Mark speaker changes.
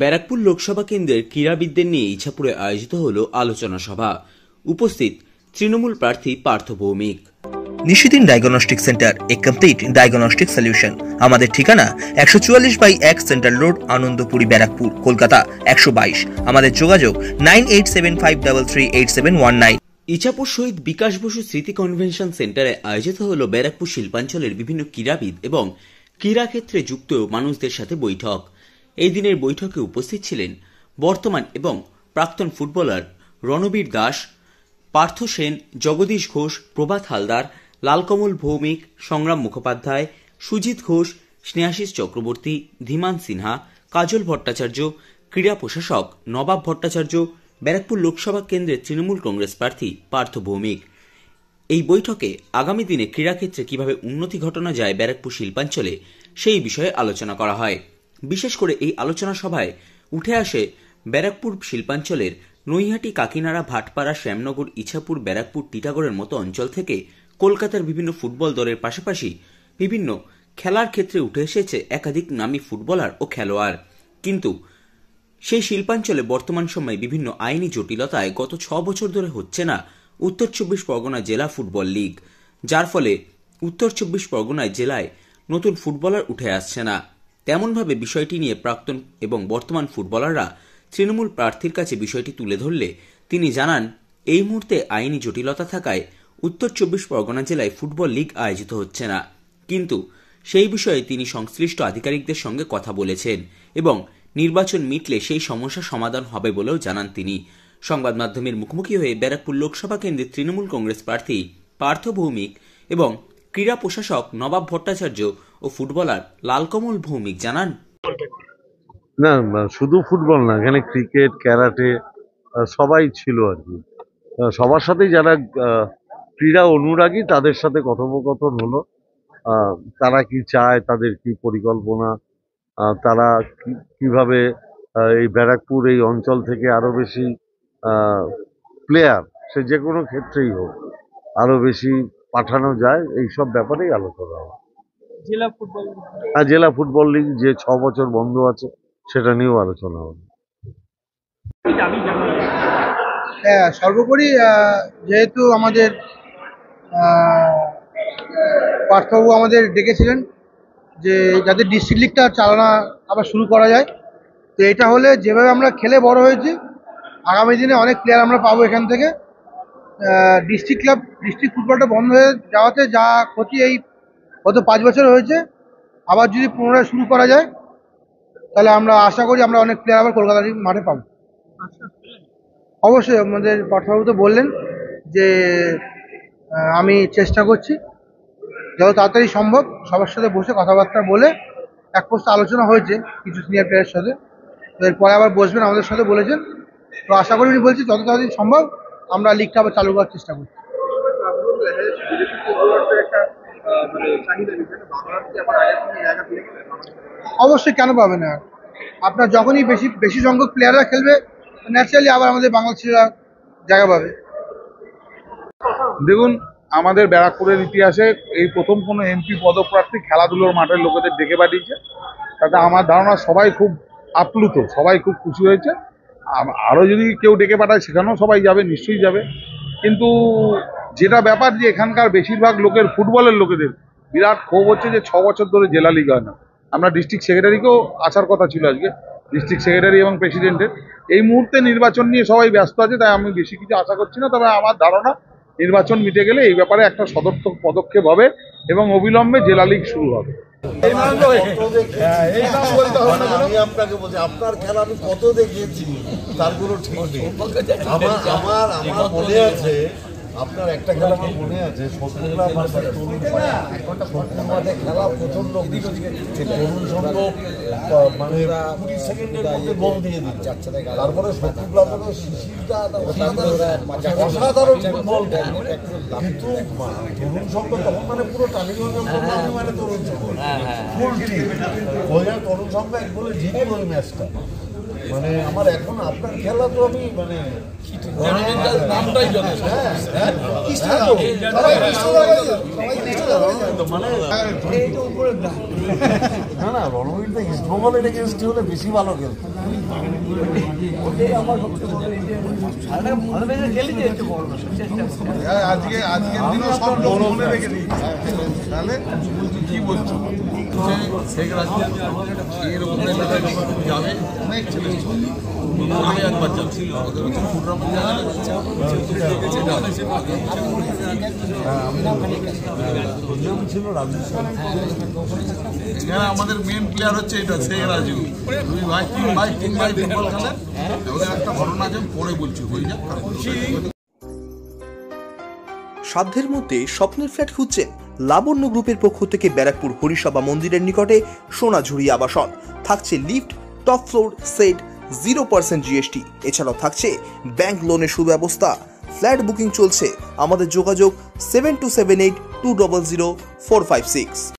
Speaker 1: ব্যারাকপুর লোকসভা কেন্দ্রের ক্রীড়াবিদদের নিয়ে ইছাপুরে আয়োজিত হল আলোচনা সভা। উপস্থিত তৃণমূল প্রার্থী পার্থ ভৌমিক।
Speaker 2: নিশিদিন ডায়াগনস্টিক সেন্টার, এ কমপ্লিট ডায়াগনস্টিক সলিউশন। আমাদের ঠিকানা 144/1 সেন্ট্রাল রোড, আনন্দপুরি, ব্যারাকপুর, কলকাতা 122। আমাদের যোগাযোগ 9875338719।
Speaker 1: ইছাপুর শহীদ বিকাশ বসু স্মৃতি কনভেনশন সেন্টারে আয়োজিত হল ব্যারাকপুর শিল্পাঞ্চলের বিভিন্ন ক্রীড়াবিদ এবং ক্রীড়াক্ষেত্রে যুক্ত মানুষদের সাথে বৈঠক। এই দিনের বৈঠকে উপস্থিত ছিলেন বর্তমান এবং প্রাক্তন ফুটবলার রণবীর দাস, পার্থ সেন, জগদীশ ঘোষ, প্রভাত হালদার, লালকমল ভৌমিক, সংগ্রাম মুখোপাধ্যায়, সুজিত ঘোষ, স্নেহাশিস চক্রবর্তী, ধীমান সিনহা, কাজল ভট্টাচার্য, ক্রীড়া প্রশাসক নবাব ভট্টাচার্য, ব্যারাকপুর লোকসভা কেন্দ্রের তৃণমূল কংগ্রেস প্রার্থী পার্থ ভৌমিক। এই বৈঠকে আগামী দিনে ক্রীড়াক্ষেত্রে কিভাবে উন্নতি ঘটানো যায় ব্যারাকপুর শিল্পাঞ্চলে সেই বিষয়ে আলোচনা করা হয়। বিশেষ করে এই আলোচনা সভায় উঠে আসে ব্যারাকপুর শিল্পাঞ্চলের নৈহাটি, কাকিনাড়া, ভাটপাড়া, শ্যামনগর, ইছাপুর, ব্যারাকপুর, টিটাগড়ের মতো অঞ্চল থেকে কলকাতার বিভিন্ন ফুটবল দলের পাশাপাশি বিভিন্ন খেলার ক্ষেত্রে উঠে এসেছে একাধিক নামী ফুটবলার ও খেলোয়াড়। কিন্তু সেই শিল্পাঞ্চলে বর্তমান সময়ে বিভিন্ন আইনি জটিলতায় গত 6 বছর ধরে হচ্ছে না উত্তর 24 পরগনা জেলা ফুটবল লীগ, যার ফলে উত্তর 24 পরগনায় জেলায় নতুন ফুটবলার উঠে আসছে না। তেমনভাবে বিষয়টি নিয়ে প্রাক্তন এবং বর্তমান ফুটবলাররা তৃণমূল প্রার্থীর কাছে বিষয়টি তুলে ধরলে তিনি জানান, এই মুহূর্তে আইনি জটিলতা থাকায় উত্তর 24 পরগনা জেলায় ফুটবল লীগ আয়োজিত হচ্ছে না, কিন্তু সেই বিষয়ে তিনি সংশ্লিষ্ট আধিকারিকদের সঙ্গে কথা বলেছেন এবং নির্বাচন মিটলে সেই সমস্যা সমাধান হবে বলেও জানান তিনি। সংবাদ মাধ্যমের মুখোমুখি হয়ে ব্যারাকপুর লোকসভা কেন্দ্রের তৃণমূল কংগ্রেস প্রার্থী পার্থ ভৌমিক এবং ক্রীড়া প্রশাসক নবাব ভট্টাচার্য ও ফুটবলার লালকমল ভৌমিক জানান,
Speaker 3: না শুধু ফুটবল না, এখানে ক্রিকেট, ক্যারাটে সবাই ছিল আর কি। সবার সাথেই যারা ক্রীড়া অনুরাগী তাদের সাথে কথোপকথন হলো। তারা কি চায়, তাদের কি পরিকল্পনা, তারা কিভাবে এই ব্যারাকপুর এই অঞ্চল থেকে আরো বেশি প্লেয়ার, সে যে কোনো ক্ষেত্রেই হোক, আরো বেশি পাঠানো যায়, এইসব ব্যাপারেই আলোচনা হয়। জেলা ফুটবল লিগ যে 6 বছর বন্ধ আছে সেটা নিয়েও আলোচনা হবে।
Speaker 4: হ্যাঁ, সর্বোপরি যেহেতু আমাদের পার্থবাবু আমাদের ডেকেছিলেন যে যাতে ডিস্ট্রিক্ট লিগটা চালনা আবার শুরু করা যায়, তো এটা হলে যেভাবে আমরা খেলে বড় হয়েছি আগামী দিনে অনেক প্লেয়ার আমরা পাবো এখান থেকে। ডিস্ট্রিক্ট ফুটবলটা বন্ধ হয়ে যাওয়াতে যা ক্ষতি এই গত 5 বছর হয়েছে, আবার যদি পুনরায় শুরু করা যায় তাহলে আমরা আশা করি আমরা অনেক প্লেয়ার আবার কলকাতার মাঠে পাবো। অবশ্যই আমাদের পার্থবাবু তো বললেন যে আমি চেষ্টা করছি যত তাড়াতাড়ি সম্ভব সবার সাথে বসে কথাবার্তা বলে, এক পোস্ট আলোচনা হয়েছে কিছু সিনিয়র প্লেয়ারের সাথে, তো এরপরে আবার বসবেন আমাদের সাথে বলেছেন। তো আশা করি উনি বলছি যত তাড়াতাড়ি সম্ভব আমরা লিগটা আবার চালু করার চেষ্টা করছি। অবশ্যই, কেন পাবে না? আপনার যখনই বেশি সংখ্যক প্লেয়াররা খেলবে ন্যাচারালি আবার আমাদের বাংলাদেশিরা জায়গা পাবে।
Speaker 5: দেখুন, আমাদের ব্যারাকপুরের ইতিহাসে এই প্রথম কোনো এমপি পদপ্রার্থী খেলাধুলোর মাঠের লোকেদের ডেকে পাঠিয়েছে, তাতে আমার ধারণা সবাই খুব আপ্লুত, সবাই খুব খুশি হয়েছে। আরও যদি কেউ ডেকে পাঠায় সেখানেও সবাই যাবে, নিশ্চয়ই যাবে। কিন্তু যেটা ব্যাপার যে এখানকার বেশিরভাগ লোকের, ফুটবলের লোকেদের বিরাট ক্ষোভ হচ্ছে যে 6 বছর ধরে জেলা লিগ হয় না। আমরা ডিস্ট্রিক্ট সেক্রেটারিকেও আসার কথা ছিল আজকে, ডিস্ট্রিক্ট সেক্রেটারি এবং প্রেসিডেন্টের। এই মুহূর্তে নির্বাচন নিয়ে সবাই ব্যস্ত আছে, তাই আমি বেশি কিছু আশা করছি না। তবে আমার ধারণা নির্বাচন মিটে গেলে এই ব্যাপারে একটা সদর্থক পদক্ষেপ হবে এবং অবিলম্বে জেলা লিগ শুরু হবে।
Speaker 6: আমি আপনাকে বলছি, আপনার খেলা আমি কত দেখিয়েছি তার কোনো ঠিক নেই। আমার মনে আছে, আপনার একটা খেলা আমার মনে আছে, শত্রুরা মাঠে খেলা প্রচন্ড তরুণ সংঘ মানে 20 সেকেন্ডের মধ্যে গোল দিয়ে দিচ্ছে। তারপরে শত্রুরা শিশিরটা অসাধারণ ফুটবল, কিন্তু তরুণ সংঘ তখন মানে পুরো টালিগঞ্জ মানে তরুণ সংঘ ফুল টিম, তরুণ সংঘ এক বলে জিতল ওই ম্যাচটা। মানে আমার এখন আপনার খেলা তো আমি মানে নামটাই যথেষ্ট। না না, রণবীর তো ইস্ট বেঙ্গলের এগেনস্টে হলে বেশি ভালো খেলতো।
Speaker 5: আজকের দিনও সব লোক মনে রেখে দিই, তাহলে কি বলছো? শেখ রাজিয়া এরকম যাবে, অনেক ছেলে আমি একবার যাচ্ছিল এখানে আমাদের মেন প্লেয়ার হচ্ছে এটা শেখ রাজু। দুই ভাই তিন ভাই ফুটবল খেলে, ওদের একটা ঘটনা আছে পরে বলছি, হয়ে যাক।
Speaker 2: সাধ্যের মধ্যে স্বপ্নের ফ্ল্যাট খুঁজছেন? লাবণ্য গ্রুপের পক্ষ থেকে ব্যারাকপুর হরিসভা মন্দিরের নিকটে সোনাঝুরি আবাসন। থাকছে lift, top floor, set, 0% GST। এছাড়াও থাকছে ব্যাংক লোনের সুব্যবস্থা। ফ্ল্যাট বুকিং চলছে। আমাদের যোগাযোগ 7278 200 456।